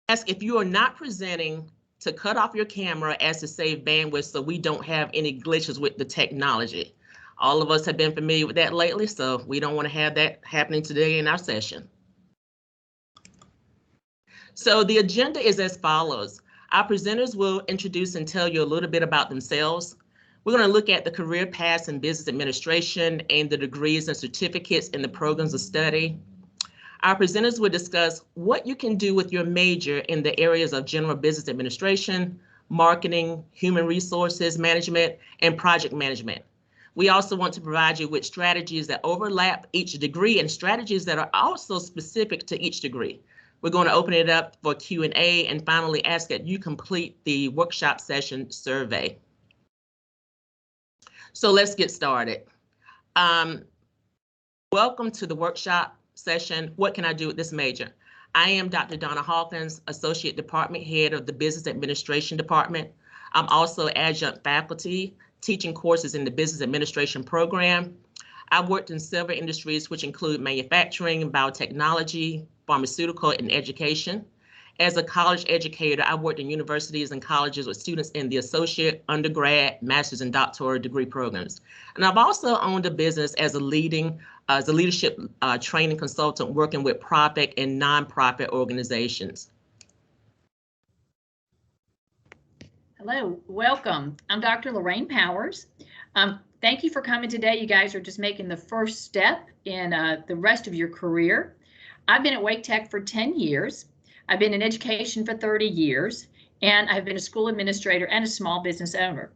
ask if you are not presenting to cut off your camera as to save bandwidth so we don't have any glitches with the technology. All of us have been familiar with that lately, so we don't want to have that happening today in our session. So the agenda is as follows. Our presenters will introduce and tell you a little bit about themselves. We're going to look at the career paths in business administration and the degrees and certificates in the programs of study. Our presenters will discuss what you can do with your major in the areas of general business administration, marketing, human resources management, and project management. We also want to provide you with strategies that overlap each degree and strategies that are also specific to each degree. We're going to open it up for Q&A and finally ask that you complete the workshop session survey. So let's get started. Welcome to the workshop session. What can I do with this major? I am Dr. Donna Hawkins, Associate Department Head of the Business Administration Department. I'm also adjunct faculty teaching courses in the Business Administration program. I've worked in several industries, which include manufacturing, biotechnology, pharmaceutical, and education. As a college educator, I've worked in universities and colleges with students in the associate, undergrad, master's, and doctoral degree programs. And I've also owned a business as a leadership training consultant working with profit and nonprofit organizations. Hello, welcome. I'm Dr. Lorraine Powers. Thank you for coming today. You guys are just making the first step in the rest of your career. I've been at Wake Tech for 10 years. I've been in education for 30 years, and I've been a school administrator and a small business owner.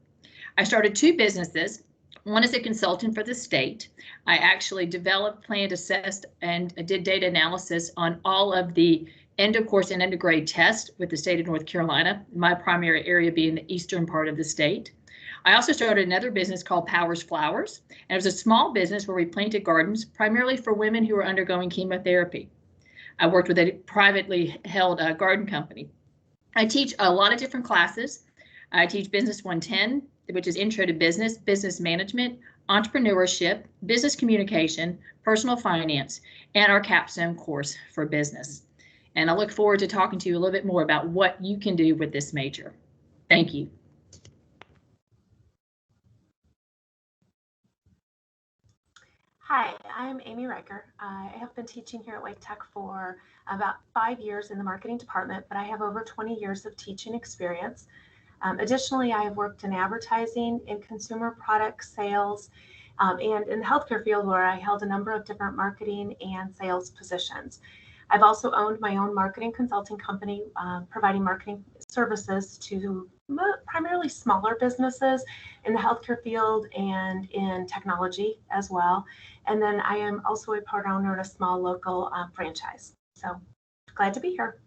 I started 2 businesses. One is a consultant for the state. I actually developed, planned, assessed, and did data analysis on all of the end of course and end of grade tests with the state of North Carolina, my primary area being the eastern part of the state. I also started another business called Powers Flowers, and it was a small business where we planted gardens primarily for women who are undergoing chemotherapy. I worked with a privately held garden company. I teach a lot of different classes. I teach Business 110, which is Intro to Business, Business Management, Entrepreneurship, Business Communication, Personal Finance, and our Capstone course for business. And I look forward to talking to you a little bit more about what you can do with this major. Thank you. Hi, I'm Amy Riker. I have been teaching here at Wake Tech for about 5 years in the marketing department, but I have over 20 years of teaching experience. Additionally, I have worked in advertising, in consumer product sales, and in the healthcare field where I held a number of different marketing and sales positions. I've also owned my own marketing consulting company, providing marketing services to primarily smaller businesses in the healthcare field and in technology as well. And then I am also a part owner of a small local franchise. So glad to be here.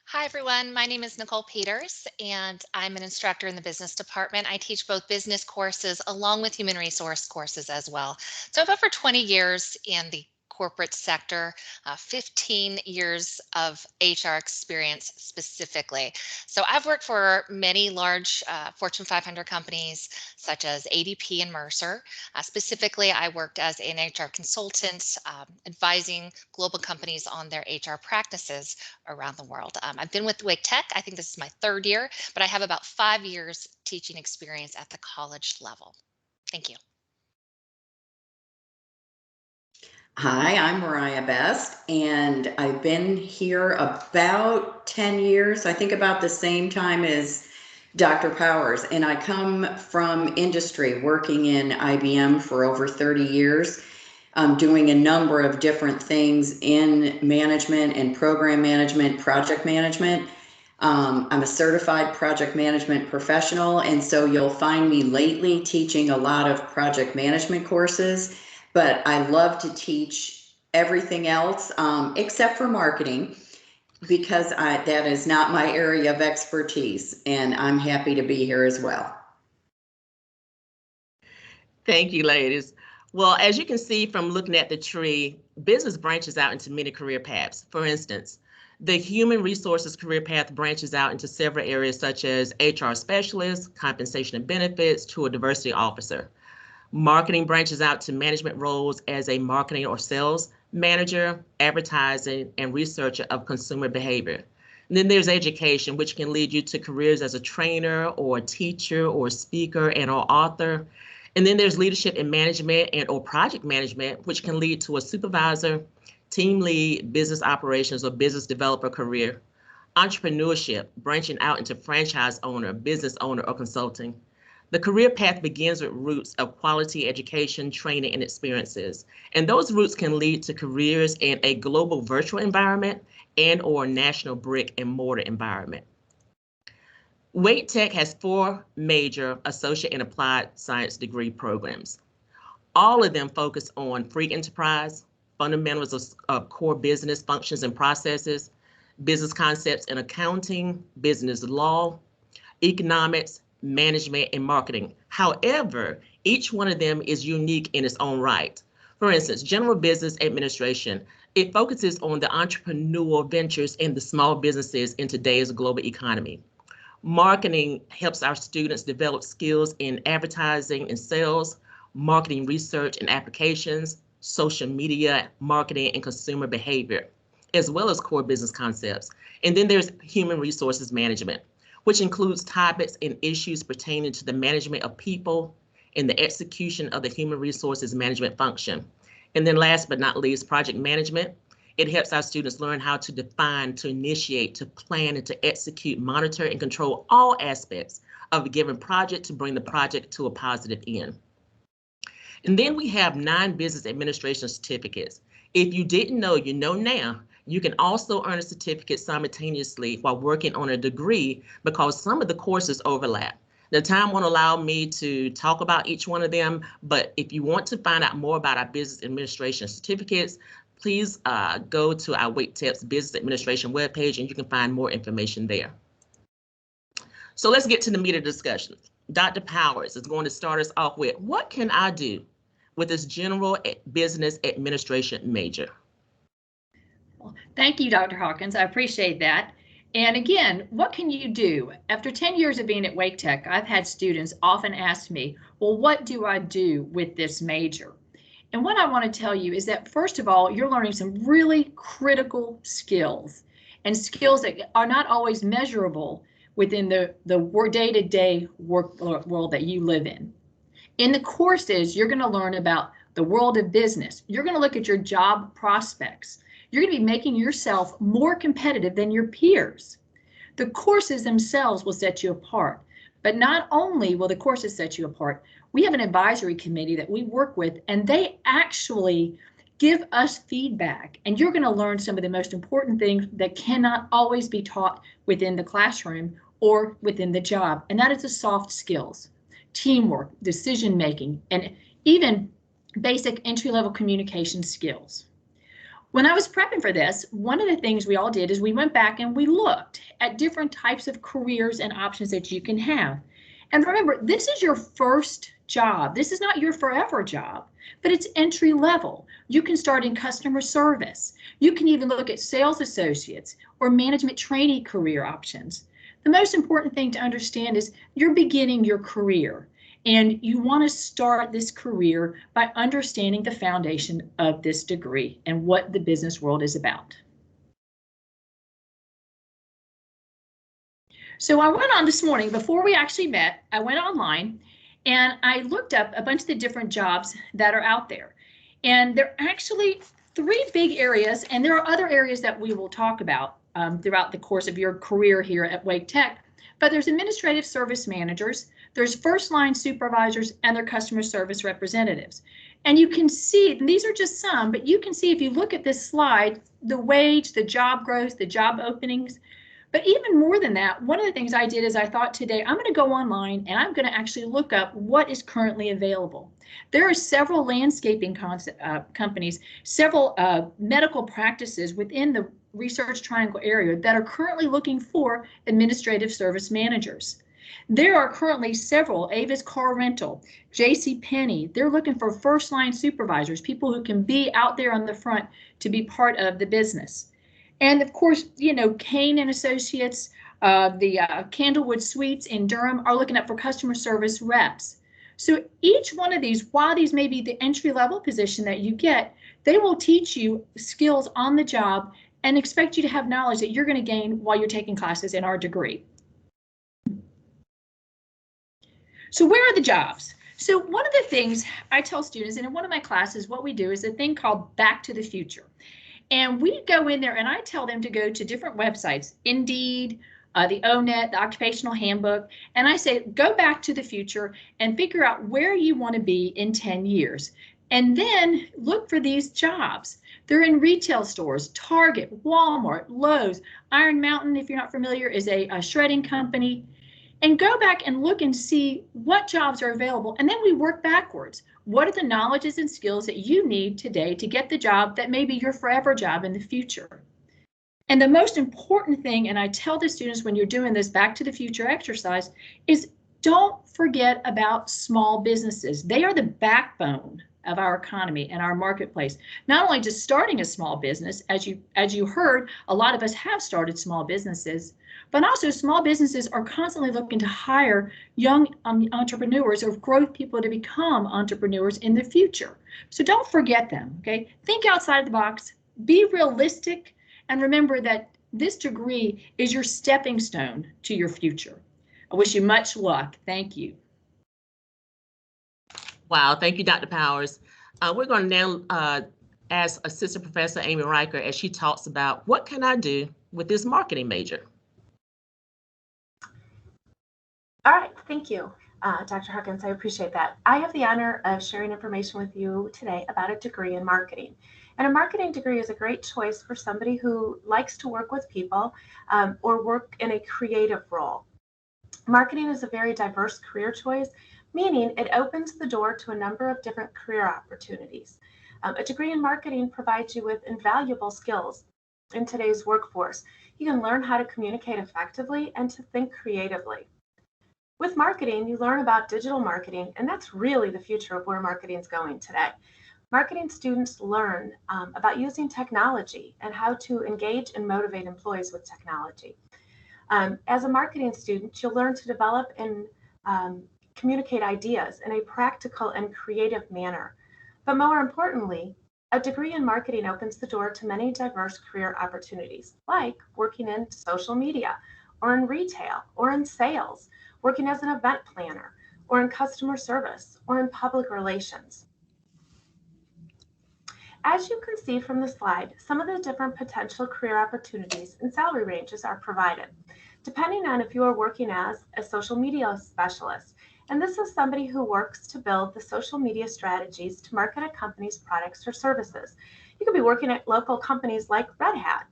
Hi, everyone. My name is Nicole Peters, and I'm an instructor in the business department. I teach both business courses along with human resource courses as well. So I have over 20 years in the corporate sector, 15 years of HR experience specifically. So I've worked for many large Fortune 500 companies such as ADP and Mercer. Specifically, I worked as an HR consultant, advising global companies on their HR practices around the world. I've been with Wake Tech. I think this is my 3rd year, but I have about 5 years teaching experience at the college level. Thank you. Hi, I'm Mariah Best, and I've been here about 10 years, I think about the same time as Dr. Powers, and I come from industry, working in IBM for over 30 years, doing a number of different things in management and program management, project management. I'm a certified project management professional, and so you'll find me lately teaching a lot of project management courses. But I love to teach everything else except for marketing, because that is not my area of expertise, and I'm happy to be here as well. Thank you, ladies. Well, as you can see from looking at the tree, business branches out into many career paths. For instance, the human resources career path branches out into several areas such as HR specialist, compensation and benefits, to a diversity officer. Marketing branches out to management roles as a marketing or sales manager, advertising, and researcher of consumer behavior. And then there's education, which can lead you to careers as a trainer or a teacher or a speaker and or author. And then there's leadership and management and or project management, which can lead to a supervisor, team lead, business operations, or business developer career. Entrepreneurship, branching out into franchise owner, business owner, or consulting. The career path begins with roots of quality education, training, and experiences. And those roots can lead to careers in a global virtual environment and or national brick and mortar environment. Wake Tech has 4 major associate and applied science degree programs. All of them focus on free enterprise, fundamentals of core business functions and processes, business concepts and accounting, business law, economics, management, and marketing. However, each one of them is unique in its own right. For instance, general business administration, it focuses on the entrepreneurial ventures in the small businesses in today's global economy. Marketing helps our students develop skills in advertising and sales, marketing research and applications, social media marketing and consumer behavior, as well as core business concepts. And then there's human resources management, which includes topics and issues pertaining to the management of people and the execution of the human resources management function. And then last but not least, project management. It helps our students learn how to define, to initiate, to plan, and to execute, monitor, and control all aspects of a given project to bring the project to a positive end. And then we have 9 business administration certificates. If you didn't know, you know now. You can also earn a certificate simultaneously while working on a degree because some of the courses overlap. The time won't allow me to talk about each one of them, but if you want to find out more about our business administration certificates, please go to our Wake Tech's business administration webpage and you can find more information there. So let's get to the meat of the discussion. Dr. Powers is going to start us off with, what can I do with this general business administration major? Well, thank you, Dr. Hawkins. I appreciate that. And again, what can you do? After 10 years of being at Wake Tech, I've had students often ask me, well, what do I do with this major? And what I want to tell you is that, first of all, you're learning some really critical skills and skills that are not always measurable within the day-to-day work world that you live in. In the courses, you're going to learn about the world of business. You're going to look at your job prospects. You're going to be making yourself more competitive than your peers. The courses themselves will set you apart. But not only will the courses set you apart, we have an advisory committee that we work with, and they actually give us feedback. And you're going to learn some of the most important things that cannot always be taught within the classroom or within the job. And that is the soft skills, teamwork, decision-making, and even basic entry-level communication skills. When I was prepping for this, one of the things we all did is we went back and we looked at different types of careers and options that you can have. And remember, this is your first job. This is not your forever job, but it's entry level. You can start in customer service. You can even look at sales associates or management trainee career options. The most important thing to understand is you're beginning your career. And you want to start this career by understanding the foundation of this degree and what the business world is about. So I went on this morning, before we actually met, I went online and I looked up a bunch of the different jobs that are out there. And there are actually 3 big areas, and there are other areas that we will talk about throughout the course of your career here at Wake Tech. But there's administrative service managers, there's first line supervisors, and their customer service representatives. And you can see, and these are just some, but you can see if you look at this slide, the wage, the job growth, the job openings. But even more than that, one of the things I did is I thought today, I'm going to go online and I'm going to actually look up what is currently available. There are several landscaping companies, several medical practices within the Research Triangle area that are currently looking for administrative service managers. There are currently several, Avis Car Rental, JCPenney, they're looking for first line supervisors, people who can be out there on the front to be part of the business. And of course, you know, Kane and Associates, the Candlewood Suites in Durham are looking up for customer service reps. So each one of these, while these may be the entry level position that you get, they will teach you skills on the job and expect you to have knowledge that you're going to gain while you're taking classes in our degree. So where are the jobs? So one of the things I tell students, and in one of my classes, what we do is a thing called Back to the Future. And we go in there and I tell them to go to different websites, Indeed, the ONET, the Occupational Handbook, and I say, go back to the future and figure out where you want to be in 10 years. And then look for these jobs. They're in retail stores, Target, Walmart, Lowe's. Iron Mountain, if you're not familiar, is a shredding company. And go back and look and see what jobs are available. And then we work backwards. What are the knowledges and skills that you need today to get the job that may be your forever job in the future? And the most important thing, and I tell the students when you're doing this Back to the Future exercise, is don't forget about small businesses. They are the backbone of our economy and our marketplace. Not only just starting a small business, as you heard, a lot of us have started small businesses, but also small businesses are constantly looking to hire young entrepreneurs or growth people to become entrepreneurs in the future. So don't forget them, okay? Think outside the box, be realistic, and remember that this degree is your stepping stone to your future. I wish you much luck. Thank you. Wow, thank you, Dr. Powers. We're going to now ask Assistant Professor Amy Riker as she talks about what can I do with this marketing major. All right, thank you, Dr. Huggins. I appreciate that. I have the honor of sharing information with you today about a degree in marketing. And a marketing degree is a great choice for somebody who likes to work with people or work in a creative role. Marketing is a very diverse career choice, meaning it opens the door to a number of different career opportunities. A degree in marketing provides you with invaluable skills in today's workforce. You can learn how to communicate effectively and to think creatively. With marketing, you learn about digital marketing, and that's really the future of where marketing is going today. Marketing students learn about using technology and how to engage and motivate employees with technology. As a marketing student, you'll learn to develop and communicate ideas in a practical and creative manner. But more importantly, a degree in marketing opens the door to many diverse career opportunities, like working in social media, or in retail, or in sales, working as an event planner, or in customer service, or in public relations. As you can see from the slide, some of the different potential career opportunities and salary ranges are provided, depending on if you are working as a social media specialist. And this is somebody who works to build the social media strategies to market a company's products or services. You could be working at local companies like Red Hat,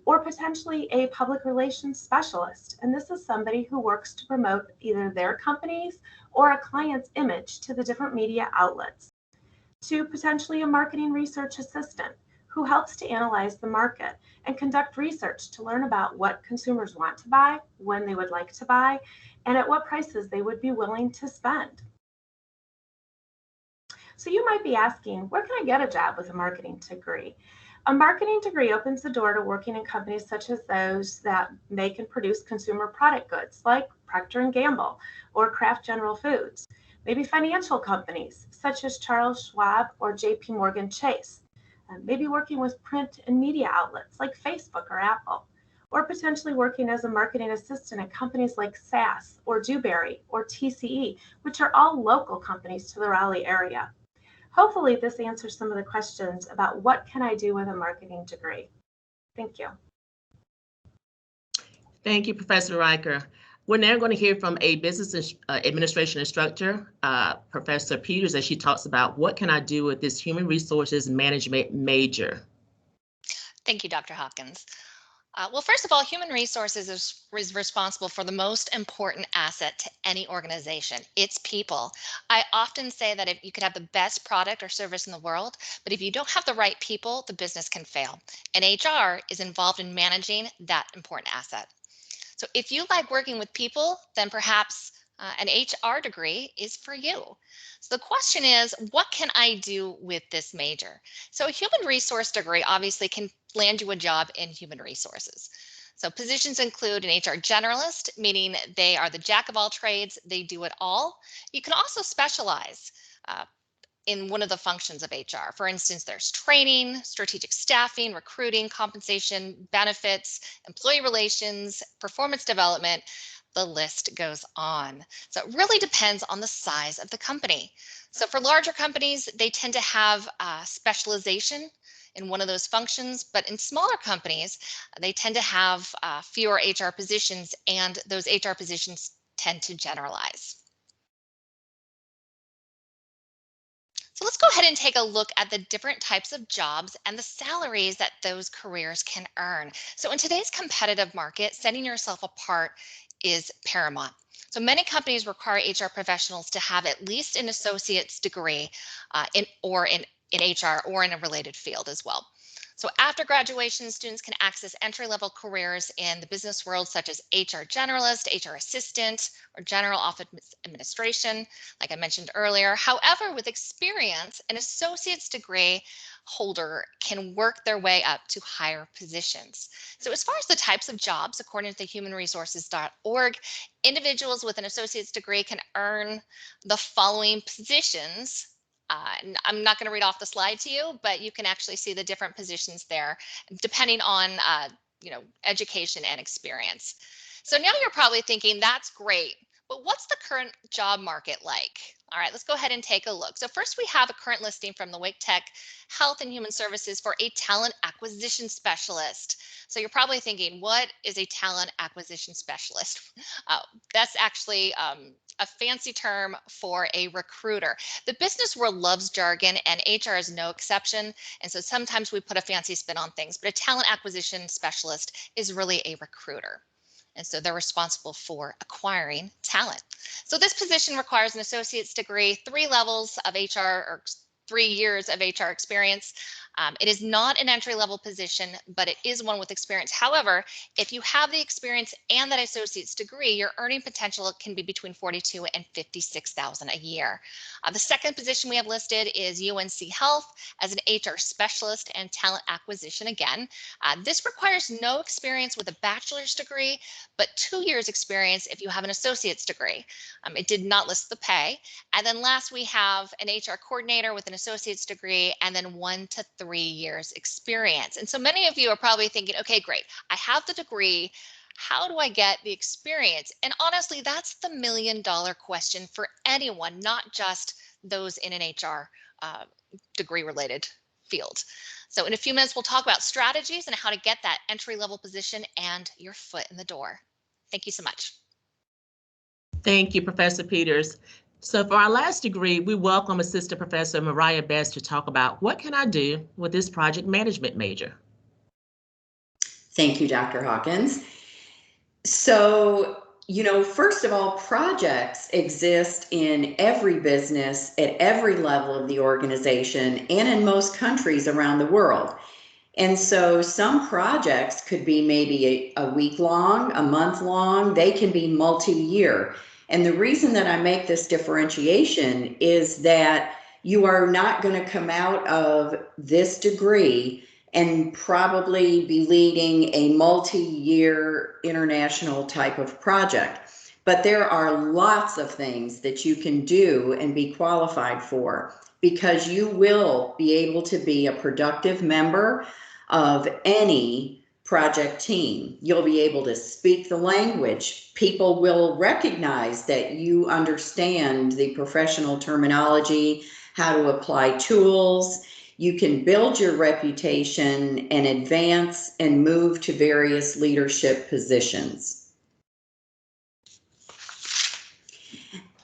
or potentially a public relations specialist. And this is somebody who works to promote either their company's or a client's image to the different media outlets. To potentially a marketing research assistant who helps to analyze the market and conduct research to learn about what consumers want to buy, when they would like to buy, and at what prices they would be willing to spend. So you might be asking, where can I get a job with a marketing degree? A marketing degree opens the door to working in companies such as those that make and produce consumer product goods like Procter & Gamble or Kraft General Foods. Maybe financial companies such as Charles Schwab or JP Morgan Chase. Maybe working with print and media outlets like Facebook or Apple, or potentially working as a marketing assistant at companies like SAS or Dewberry or TCE, which are all local companies to the Raleigh area. Hopefully this answers some of the questions about what can I do with a marketing degree. Thank you. Thank you, Professor Riker. We're now going to hear from a business administration instructor, Professor Peters, as she talks about what can I do with this human resources management major. Thank you, Dr. Hopkins. Well, first of all, human resources is responsible for the most important asset to any organization. It's people. I often say that if you could have the best product or service in the world, but if you don't have the right people, the business can fail. And HR is involved in managing that important asset. So if you like working with people, then perhaps an HR degree is for you. So the question is, what can I do with this major? So a human resource degree obviously can land you a job in human resources. So positions include an HR generalist, meaning they are the jack of all trades, they do it all. You can also specialize in one of the functions of HR. For instance, there's training, strategic staffing, recruiting, compensation, benefits, employee relations, performance development. The list goes on. So it really depends on the size of the company. So for larger companies, they tend to have specialization in one of those functions, but in smaller companies, they tend to have fewer HR positions, and those HR positions tend to generalize. So let's go ahead and take a look at the different types of jobs and the salaries that those careers can earn. So in today's competitive market, setting yourself apart is paramount. So many companies require HR professionals to have at least an associate's degree in HR or in a related field as well. So after graduation, students can access entry-level careers in the business world, such as HR generalist, HR assistant, or general office administration, like I mentioned earlier. However, with experience, an associate's degree holder can work their way up to higher positions. So as far as the types of jobs, according to humanresources.org, individuals with an associate's degree can earn the following positions. I'm not going to read off the slide to you, but you can actually see the different positions there, depending on education and experience. So now you're probably thinking, that's great, but what's the current job market like? All right, let's go ahead and take a look. So first, we have a current listing from the Wake Tech Health and Human Services for a talent acquisition specialist. So you're probably thinking, what is a talent acquisition specialist? That's actually a fancy term for a recruiter. The business world loves jargon, and HR is no exception. And so sometimes we put a fancy spin on things, but a talent acquisition specialist is really a recruiter. And so they're responsible for acquiring talent. So this position requires an associate's degree, 3 levels of HR, or 3 years of HR experience. It is not an entry-level position, but it is one with experience. However, if you have the experience and that associate's degree, your earning potential can be between $42,000 and $56,000 a year. The second position we have listed is UNC Health as an HR specialist and talent acquisition again. This requires no experience with a bachelor's degree, but 2 years experience if you have an associate's degree. It did not list the pay. And then last, we have an HR coordinator with an associate's degree, and then 1 to 3 years experience. And so many of you are probably thinking, okay, great, I have the degree. How do I get the experience? And honestly, that's the million-dollar question for anyone, not just those in an HR degree-related field. So in a few minutes, we'll talk about strategies and how to get that entry-level position and your foot in the door. Thank you so much. Thank you, Professor Peters. So for our last degree, we welcome Assistant Professor Mariah Best to talk about what can I do with this project management major. Thank you, Dr. Hawkins. So, first of all, projects exist in every business at every level of the organization and in most countries around the world. And so some projects could be maybe a week long, a month long, they can be multi-year. And the reason that I make this differentiation is that you are not going to come out of this degree and probably be leading a multi-year international type of project. But there are lots of things that you can do and be qualified for, because you will be able to be a productive member of any project team. You'll be able to speak the language. People will recognize that you understand the professional terminology, how to apply tools. You can build your reputation and advance and move to various leadership positions.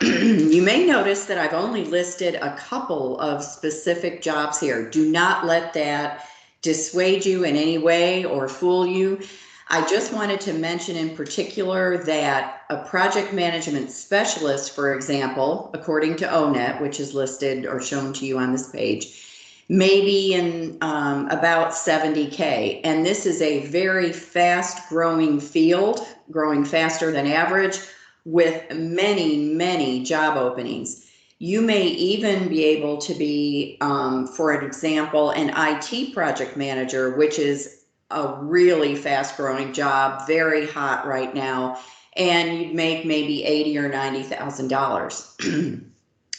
You may notice that I've only listed a couple of specific jobs here. Do not let that dissuade you in any way or fool you. I just wanted to mention in particular that a project management specialist, for example, according to ONET, which is listed or shown to you on this page, may be in about $70K. And this is a very fast growing field, growing faster than average, with many, many job openings. You may even be able to be, for an example, an IT project manager, which is a really fast growing job, very hot right now, and you'd make maybe $80,000 or $90,000.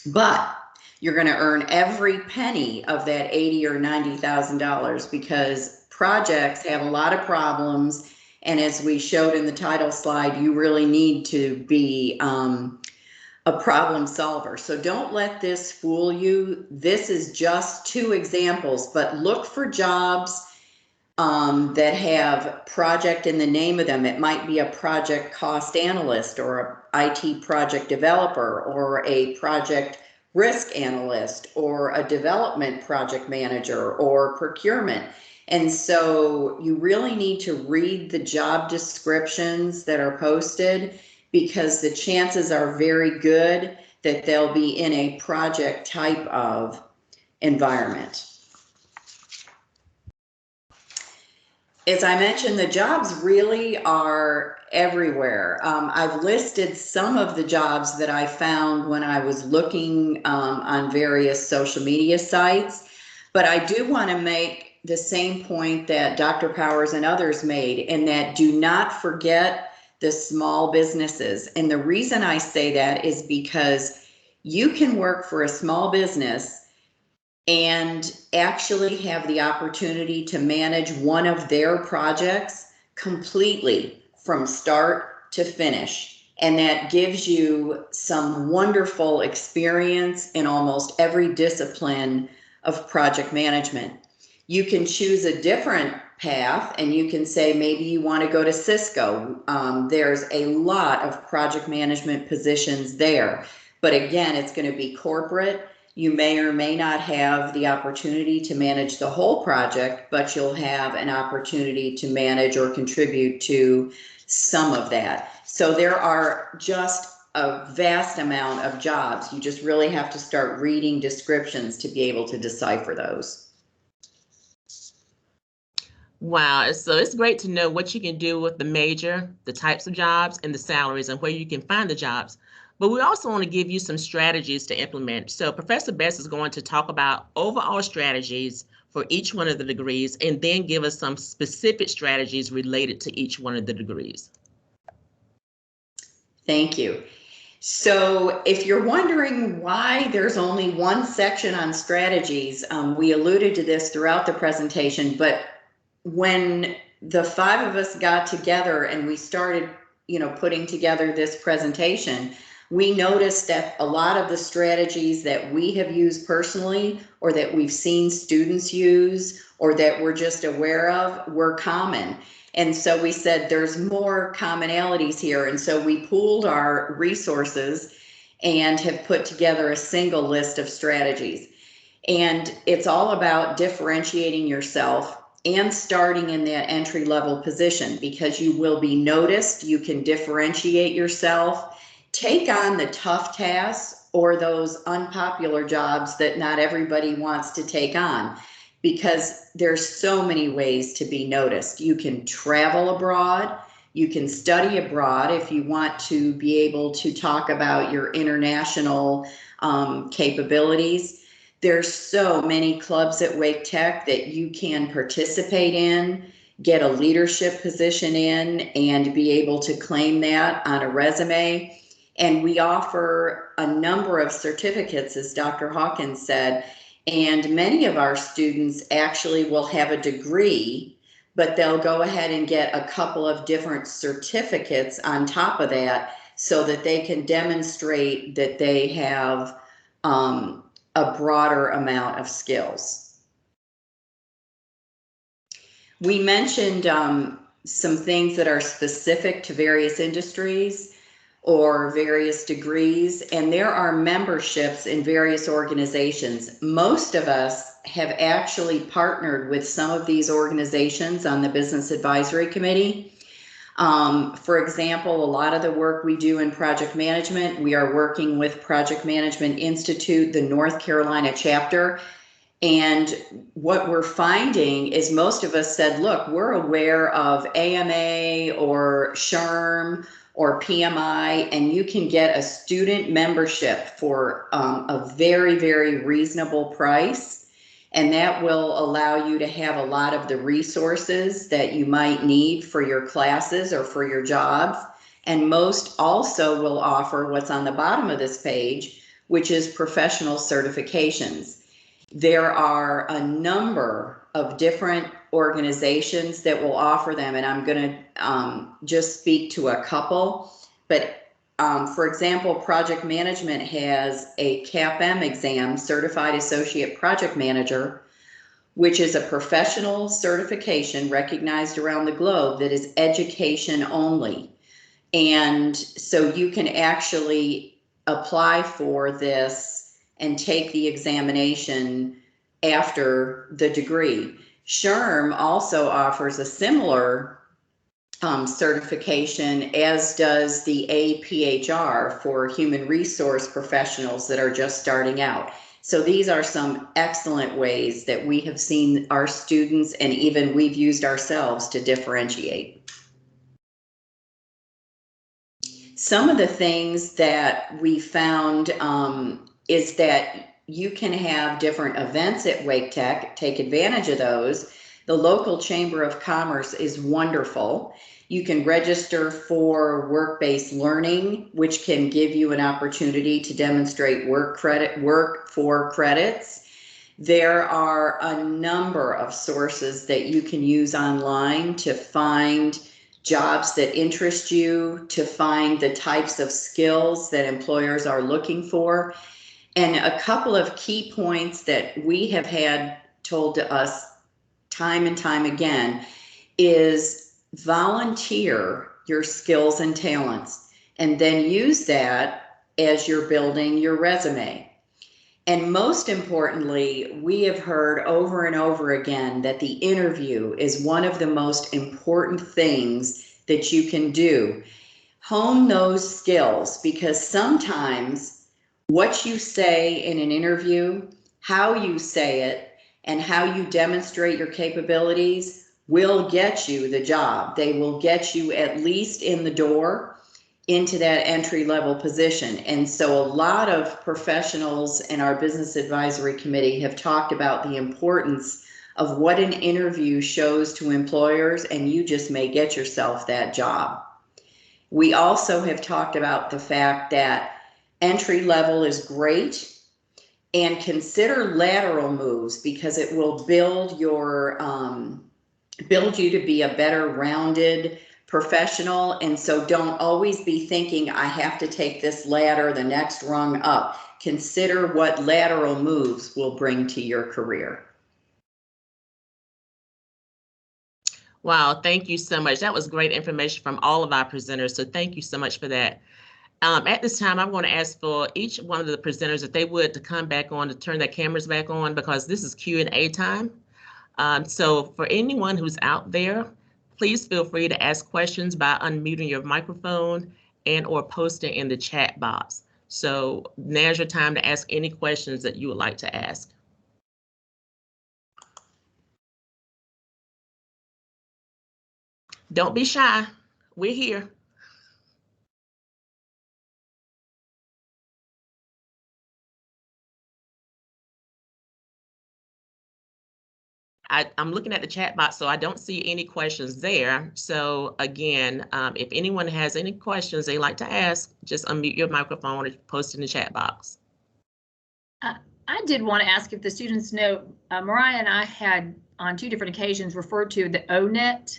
But you're going to earn every penny of that $80,000 or $90,000 because projects have a lot of problems. And as we showed in the title slide, you really need to be a problem solver. So don't let this fool you. This is just 2 examples, but look for jobs that have project in the name of them. It might be a project cost analyst or a IT project developer or a project risk analyst or a development project manager or procurement. And so you really need to read the job descriptions that are posted because the chances are very good that they'll be in a project type of environment. As I mentioned, the jobs really are everywhere. I've listed some of the jobs that I found when I was looking on various social media sites, but I do want to make the same point that Dr. Powers and others made, in that do not forget the small businesses. And the reason I say that is because you can work for a small business and actually have the opportunity to manage one of their projects completely from start to finish. And that gives you some wonderful experience in almost every discipline of project management. You can choose a different path and you can say maybe you want to go to Cisco. There's a lot of project management positions there. But again, it's going to be corporate. You may or may not have the opportunity to manage the whole project, but you'll have an opportunity to manage or contribute to some of that. So there are just a vast amount of jobs. You just really have to start reading descriptions to be able to decipher those. Wow, so it's great to know what you can do with the major, the types of jobs, and the salaries, and where you can find the jobs. But we also want to give you some strategies to implement. So Professor Best is going to talk about overall strategies for each one of the degrees, and then give us some specific strategies related to each one of the degrees. Thank you. So if you're wondering why there's only one section on strategies, we alluded to this throughout the presentation, but when the 5 of us got together and we started, putting together this presentation, we noticed that a lot of the strategies that we have used personally or that we've seen students use or that we're just aware of were common. And so we said there's more commonalities here. And so we pooled our resources and have put together a single list of strategies. And it's all about differentiating yourself and starting in that entry level position because you will be noticed. You can differentiate yourself. Take on the tough tasks or those unpopular jobs that not everybody wants to take on because there's so many ways to be noticed. You can travel abroad, you can study abroad if you want to be able to talk about your international capabilities. There's so many clubs at Wake Tech that you can participate in, get a leadership position in, and be able to claim that on a resume. And we offer a number of certificates, as Dr. Hawkins said, and many of our students actually will have a degree, but they'll go ahead and get a couple of different certificates on top of that so that they can demonstrate that they have a broader amount of skills. We mentioned some things that are specific to various industries or various degrees, and there are memberships in various organizations. Most of us have actually partnered with some of these organizations on the Business Advisory Committee. For example, a lot of the work we do in project management, we are working with Project Management Institute, the North Carolina chapter. And what we're finding is most of us said, look, we're aware of AMA or SHRM or PMI, and you can get a student membership for a very, very reasonable price. And that will allow you to have a lot of the resources that you might need for your classes or for your jobs. And most also will offer what's on the bottom of this page, which is professional certifications. There are a number of different organizations that will offer them, and I'm going to just speak to a couple. But for example, project management has a CAPM exam, Certified Associate Project Manager, which is a professional certification recognized around the globe that is education only. And so you can actually apply for this and take the examination after the degree. SHRM also offers a similar certification, as does the APHR for human resource professionals that are just starting out. So these are some excellent ways that we have seen our students, and even we've used ourselves, to differentiate. Some of the things that we found is that you can have different events at Wake Tech, take advantage of those. The local Chamber of Commerce is wonderful. You can register for work-based learning, which can give you an opportunity to demonstrate work for credits. There are a number of sources that you can use online to find jobs that interest you, to find the types of skills that employers are looking for. And a couple of key points that we have had told to us time and time again is volunteer your skills and talents, and then use that as you're building your resume. And most importantly, we have heard over and over again that the interview is one of the most important things that you can do. Hone those skills, because sometimes what you say in an interview, how you say it, and how you demonstrate your capabilities will get you the job. They will get you at least in the door into that entry-level position. And so a lot of professionals in our business advisory committee have talked about the importance of what an interview shows to employers, and you just may get yourself that job. We also have talked about the fact that entry level is great, and consider lateral moves, because it will build your build you to be a better rounded professional. And so don't always be thinking, I have to take this ladder the next rung up. Consider what lateral moves will bring to your career. Wow, thank you so much. That was great information from all of our presenters. So thank you so much for that. At this time, I'm going to ask for each one of the presenters, if they would, to come back on, to turn their cameras back on, because this is Q&A time. So for anyone who's out there, please feel free to ask questions by unmuting your microphone and or posting in the chat box. So now's your time to ask any questions that you would like to ask. Don't be shy. We're here. I'm looking at the chat box, so I don't see any questions there. So again, if anyone has any questions they'd like to ask, just unmute your microphone or post in the chat box. I did want to ask if the students know, Mariah and I had on 2 different occasions referred to the ONET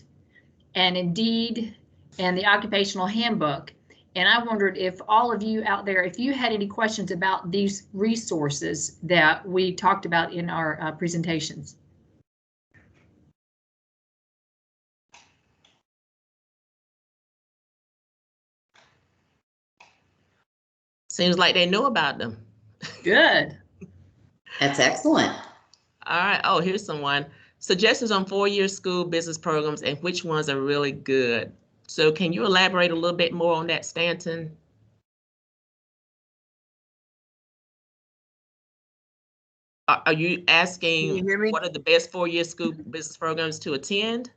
and Indeed and the Occupational Handbook. And I wondered if all of you out there, if you had any questions about these resources that we talked about in our presentations. Seems like they know about them. Good. That's excellent. All right. Oh, here's someone. Suggestions on 4-year school business programs and which ones are really good. So can you elaborate a little bit more on that, Stanton? Are you asking what are the best 4-year school business programs to attend?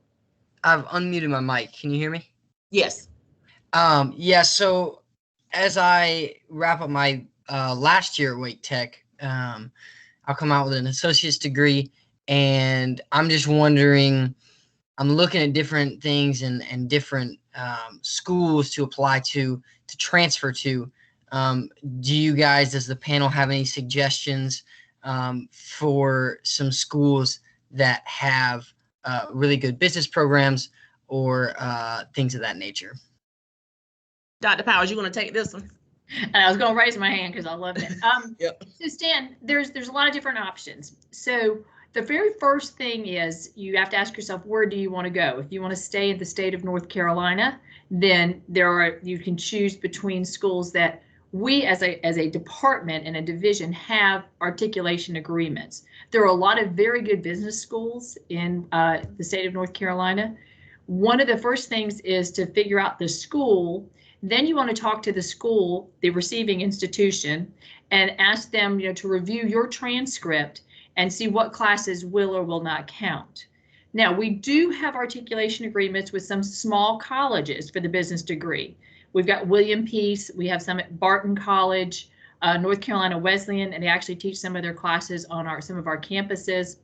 I've unmuted my mic. Can you hear me? Yes. Yeah, so as I wrap up my last year at Wake Tech, I'll come out with an associate's degree, and I'm just wondering, I'm looking at different things and different schools to apply to transfer to. Do you guys, does the panel have any suggestions for some schools that have really good business programs or things of that nature? Dr. Powers, you want to take this one? And I was going to raise my hand because I loved it. Yep. So Stan, there's a lot of different options. So the very first thing is you have to ask yourself, where do you want to go? If you want to stay in the state of North Carolina, then you can choose between schools that we as a department and a division have articulation agreements. There are a lot of very good business schools in the state of North Carolina. One of the first things is to figure out the school. Then you want to talk to the school, the receiving institution, and ask them, to review your transcript and see what classes will or will not count. Now, we do have articulation agreements with some small colleges for the business degree. We've got William Peace, we have some at Barton College, North Carolina Wesleyan, and they actually teach some of their classes on some of our campuses.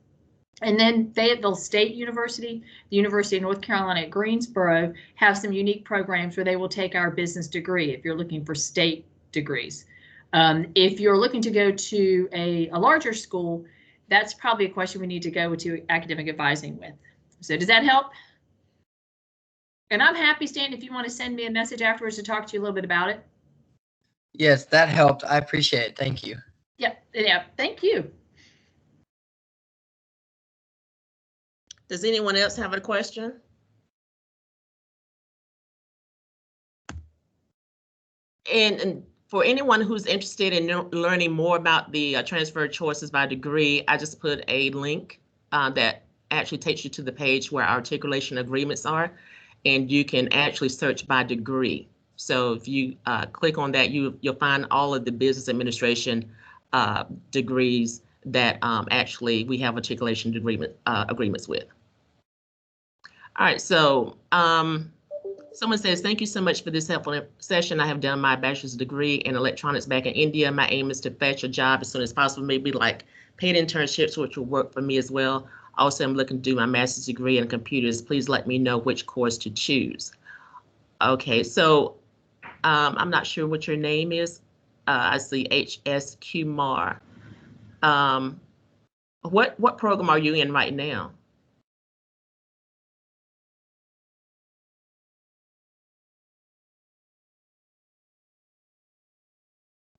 And then Fayetteville State University, the University of North Carolina at Greensboro, have some unique programs where they will take our business degree if you're looking for state degrees. If you're looking to go to a larger school, that's probably a question we need to go to academic advising with. So does that help? And I'm happy, Stan, if you want to send me a message afterwards to talk to you a little bit about it. Yes, that helped. I appreciate it. Thank you. Yeah, thank you. Does anyone else have a question? And for anyone who's interested in learning more about the transfer choices by degree, I just put a link that actually takes you to the page where articulation agreements are, and you can actually search by degree. So if you click on that, you'll find all of the business administration degrees that actually we have articulation agreements with. All right, so someone says, thank you so much for this helpful session. I have done my bachelor's degree in electronics back in India. My aim is to fetch a job as soon as possible, maybe like paid internships, which will work for me as well. Also, I'm looking to do my master's degree in computers. Please let me know which course to choose. Okay, so I'm not sure what your name is. I see HS Kumar. What program are you in right now?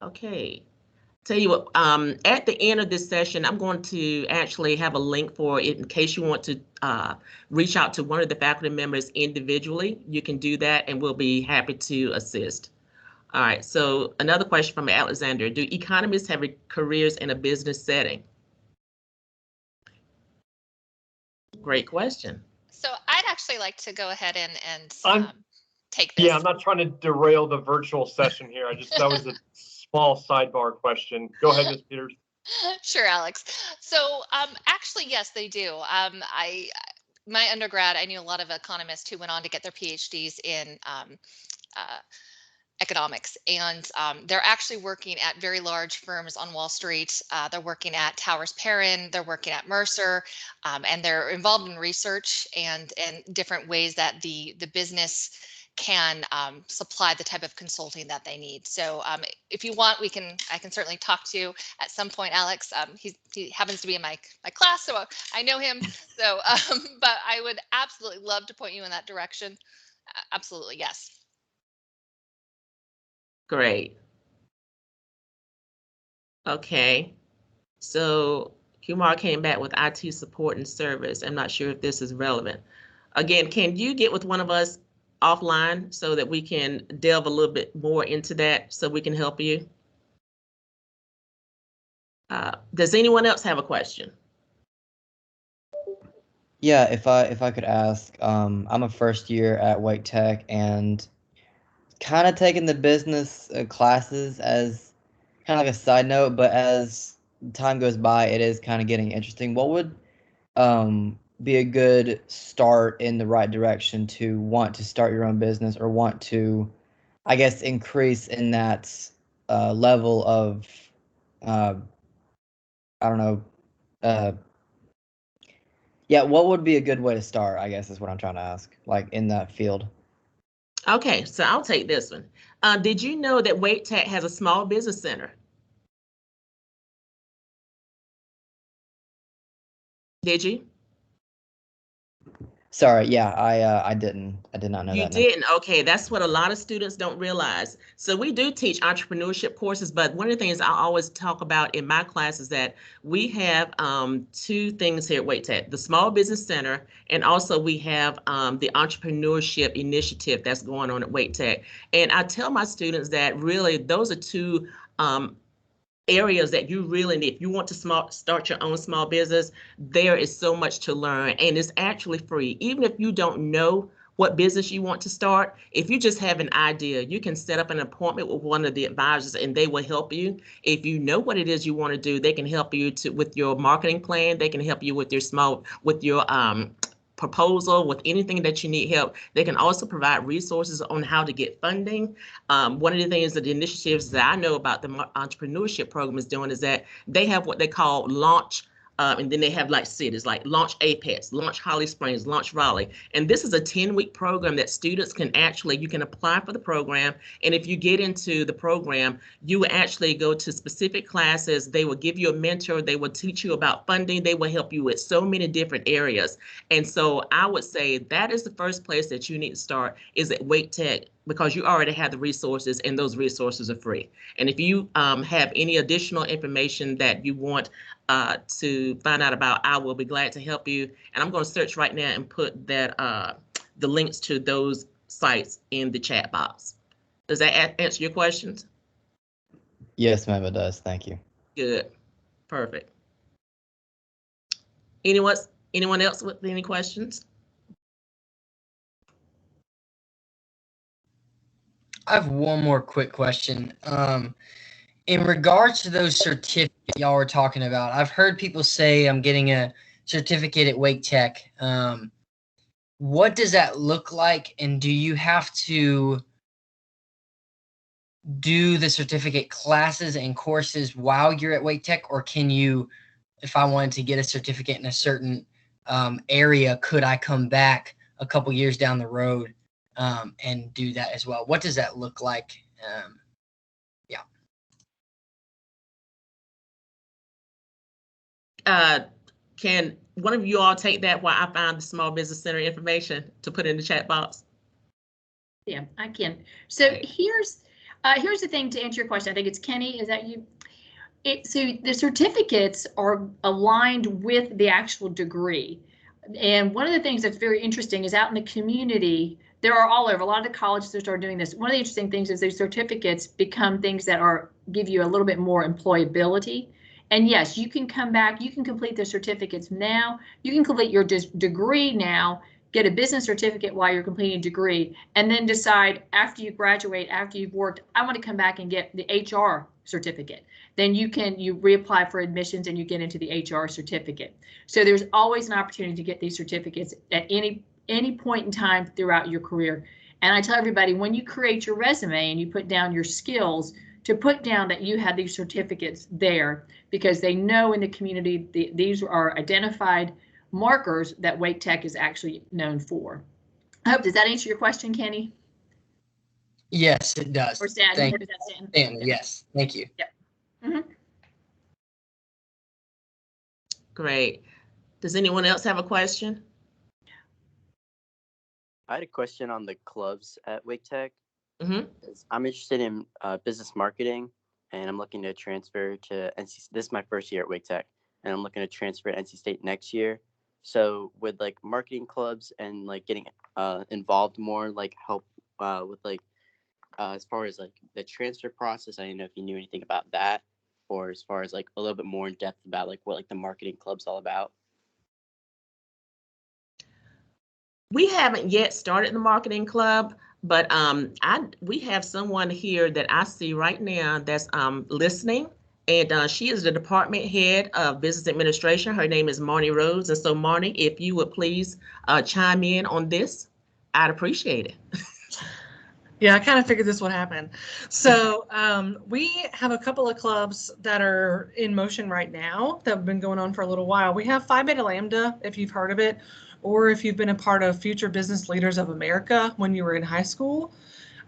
Okay, tell you what, at the end of this session, I'm going to actually have a link for it in case you want to reach out to one of the faculty members individually. You can do that and we'll be happy to assist. All right, so another question from Alexander. Do economists have careers in a business setting? Great question. So I'd actually like to go ahead and take this. Yeah, I'm not trying to derail the virtual session here. That was a small sidebar question. Go ahead, Ms. Peters. Sure, Alex. So actually, yes, they do. My undergrad, I knew a lot of economists who went on to get their PhDs in economics, and they're actually working at very large firms on Wall Street. They're working at Towers Perrin, they're working at Mercer, and they're involved in research and different ways that the business can supply the type of consulting that they need. So if you want, I can certainly talk to you at some point, Alex. He happens to be in my class, so I know him. So, but I would absolutely love to point you in that direction. Absolutely, yes. Great. Okay, so Kumar came back with IT support and service. I'm not sure if this is relevant. Again, can you get with one of us offline so that we can delve a little bit more into that so we can help you? Does anyone else have a question? Yeah, if I could ask, I'm a first year at Wake Tech and kind of taking the business classes as kind of like a side note, but as time goes by, it is kind of getting interesting. What would be a good start in the right direction to want to start your own business or want to, I guess, increase in that level of I don't know. Yeah, what would be a good way to start, I guess is what I'm trying to ask, like in that field. Okay, so I'll take this one. Did you know that Wake Tech has a small business center? Did you? Sorry, yeah, I did not know You that. No. didn't? Okay, that's what a lot of students don't realize. So we do teach entrepreneurship courses, but one of the things I always talk about in my class is that we have two things here at Wake Tech, the Small Business Center, and also we have the entrepreneurship initiative that's going on at Wake Tech. And I tell my students that really those are two areas that you really need. If you want to start your own small business, there is so much to learn, and it's actually free. Even if you don't know what business you want to start, if you just have an idea, you can set up an appointment with one of the advisors and they will help you. If you know what it is you want to do, they can help you with your marketing plan. They can help you with your proposal, with anything that you need help. They can also provide resources on how to get funding. One of the things that the initiatives that I know about the entrepreneurship program is doing is that they have what they call launch, and then they have like cities like Launch Apex, Launch Holly Springs, Launch Raleigh. And this is a 10-week program that students can you can apply for the program. And if you get into the program, you will actually go to specific classes. They will give you a mentor. They will teach you about funding. They will help you with so many different areas. And so I would say that is the first place that you need to start is at Wake Tech, because you already have the resources and those resources are free. And if you have any additional information that you want to find out about, I will be glad to help you. And I'm going to search right now and put that the links to those sites in the chat box. Does that answer your questions? Yes, ma'am, it does. Thank you. Good. Perfect. Anyone else with any questions? I have one more quick question. In regards to those certificates y'all were talking about, I've heard people say I'm getting a certificate at Wake Tech. What does that look like? And do you have to do the certificate classes and courses while you're at Wake Tech? Or can you, if I wanted to get a certificate in a certain area, could I come back a couple years down the road and do that as well? What does that look like? Can one of you all take that while I find the Small Business Center information to put in the chat box? Yeah, I can. So here's the thing to answer your question. I think it's Kenny. Is that you? So the certificates are aligned with the actual degree. And one of the things that's very interesting is out in the community, there are all over. A lot of the colleges that start doing this. One of the interesting things is these certificates become things that give you a little bit more employability. And yes, you can come back, you can complete the certificates now, you can complete your degree now, get a business certificate while you're completing a degree, and then decide after you graduate, after you've worked, I want to come back and get the HR certificate. Then you reapply for admissions and you get into the HR certificate. So there's always an opportunity to get these certificates at any point in time throughout your career. And I tell everybody, when you create your resume and you put down your skills, to put down that you have these certificates there, because they know in the community these are identified markers that Wake Tech is actually known for. Does that answer your question, Kenny? Yes, it does. Or Stan? Thank you. Stan, yes, thank you. Yep. Mm-hmm. Great. Does anyone else have a question? I had a question on the clubs at Wake Tech. Mm-hmm. I'm interested in business marketing, and I'm looking to transfer to NC. This is my first year at Wake Tech, and I'm looking to transfer to NC State next year. So would like marketing clubs and like getting involved more like help with like as far as like the transfer process? I didn't know if you knew anything about that, or as far as like a little bit more in depth about like what like the marketing club's all about. We haven't yet started the marketing club, but we have someone here that I see right now that's listening, and she is the department head of business administration. Her name is Marnie Rhodes. And so Marnie, if you would please chime in on this, I'd appreciate it. Yeah, I kind of figured this would happen. So we have a couple of clubs that are in motion right now that have been going on for a little while. We have Phi Beta Lambda, if you've heard of it, or if you've been a part of Future Business Leaders of America when you were in high school.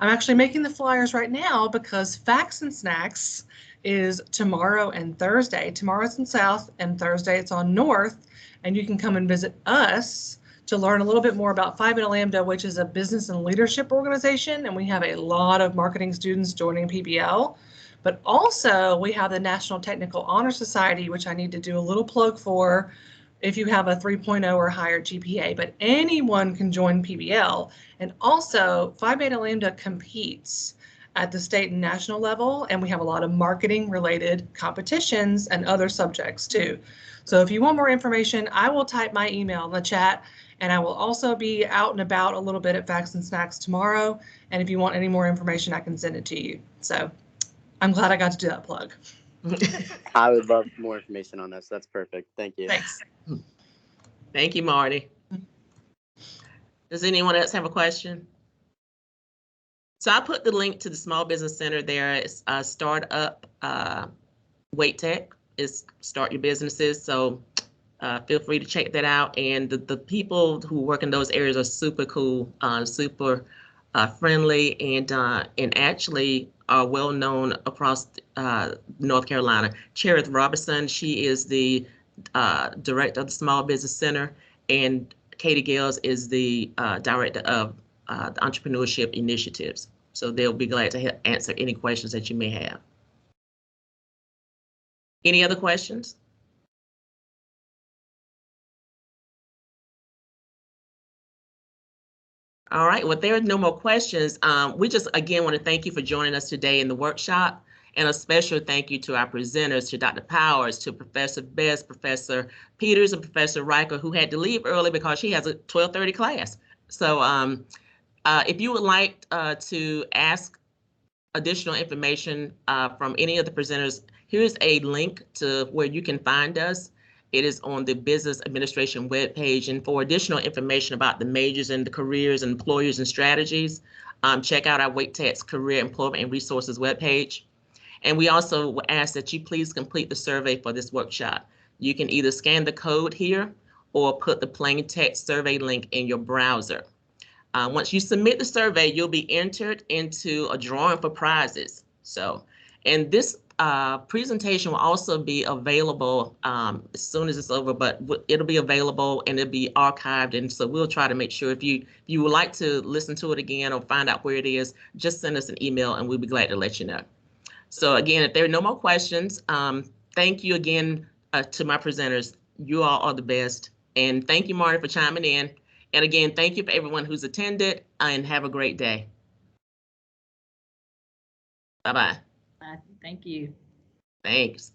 I'm actually making the flyers right now because Facts and Snacks is tomorrow and Thursday. Tomorrow it's in South and Thursday it's on North, and you can come and visit us to learn a little bit more about Phi Beta Lambda, which is a business and leadership organization, and we have a lot of marketing students joining PBL. But also we have the National Technical Honor Society, which I need to do a little plug for if you have a 3.0 or higher GPA, but anyone can join PBL. And also Phi Beta Lambda competes at the state and national level, and we have a lot of marketing related competitions and other subjects too. So if you want more information, I will type my email in the chat, and I will also be out and about a little bit at Facts and Snacks tomorrow. And if you want any more information, I can send it to you. So I'm glad I got to do that plug. I would love more information on this. That's perfect. Thank you. Thanks. Thank you, Marty. Does anyone else have a question? So I put the link to the Small Business Center there. It's Startup Wake Tech is Start Your Businesses. So feel free to check that out. And the people who work in those areas are super cool, super friendly, and actually are well known across North Carolina. Cherith Robertson, she is the director of the Small Business Center, and Katie Gales is the director of the Entrepreneurship Initiatives. So they'll be glad to answer any questions that you may have. Any other questions? All right, well, there are no more questions. We just, again, want to thank you for joining us today in the workshop, and a special thank you to our presenters, to Dr. Powers, to Professor Best, Professor Peters, and Professor Riker, who had to leave early because she has a 12:30 class. So if you would like to ask additional information from any of the presenters, here's a link to where you can find us. It is on the Business Administration webpage. And for additional information about the majors and the careers, and employers, and strategies, check out our Wake Tech's Career Employment and Resources webpage. And we also ask that you please complete the survey for this workshop. You can either scan the code here or put the plain text survey link in your browser. Once you submit the survey, you'll be entered into a drawing for prizes. So, and this presentation will also be available as soon as it's over, but it'll be available and it'll be archived. And so we'll try to make sure if you would like to listen to it again or find out where it is, just send us an email and we'll be glad to let you know. So again, if there are no more questions, thank you again to my presenters. You all are the best. And thank you, Marty, for chiming in. And again, thank you for everyone who's attended, and have a great day. Bye-bye. Thank you. Thanks.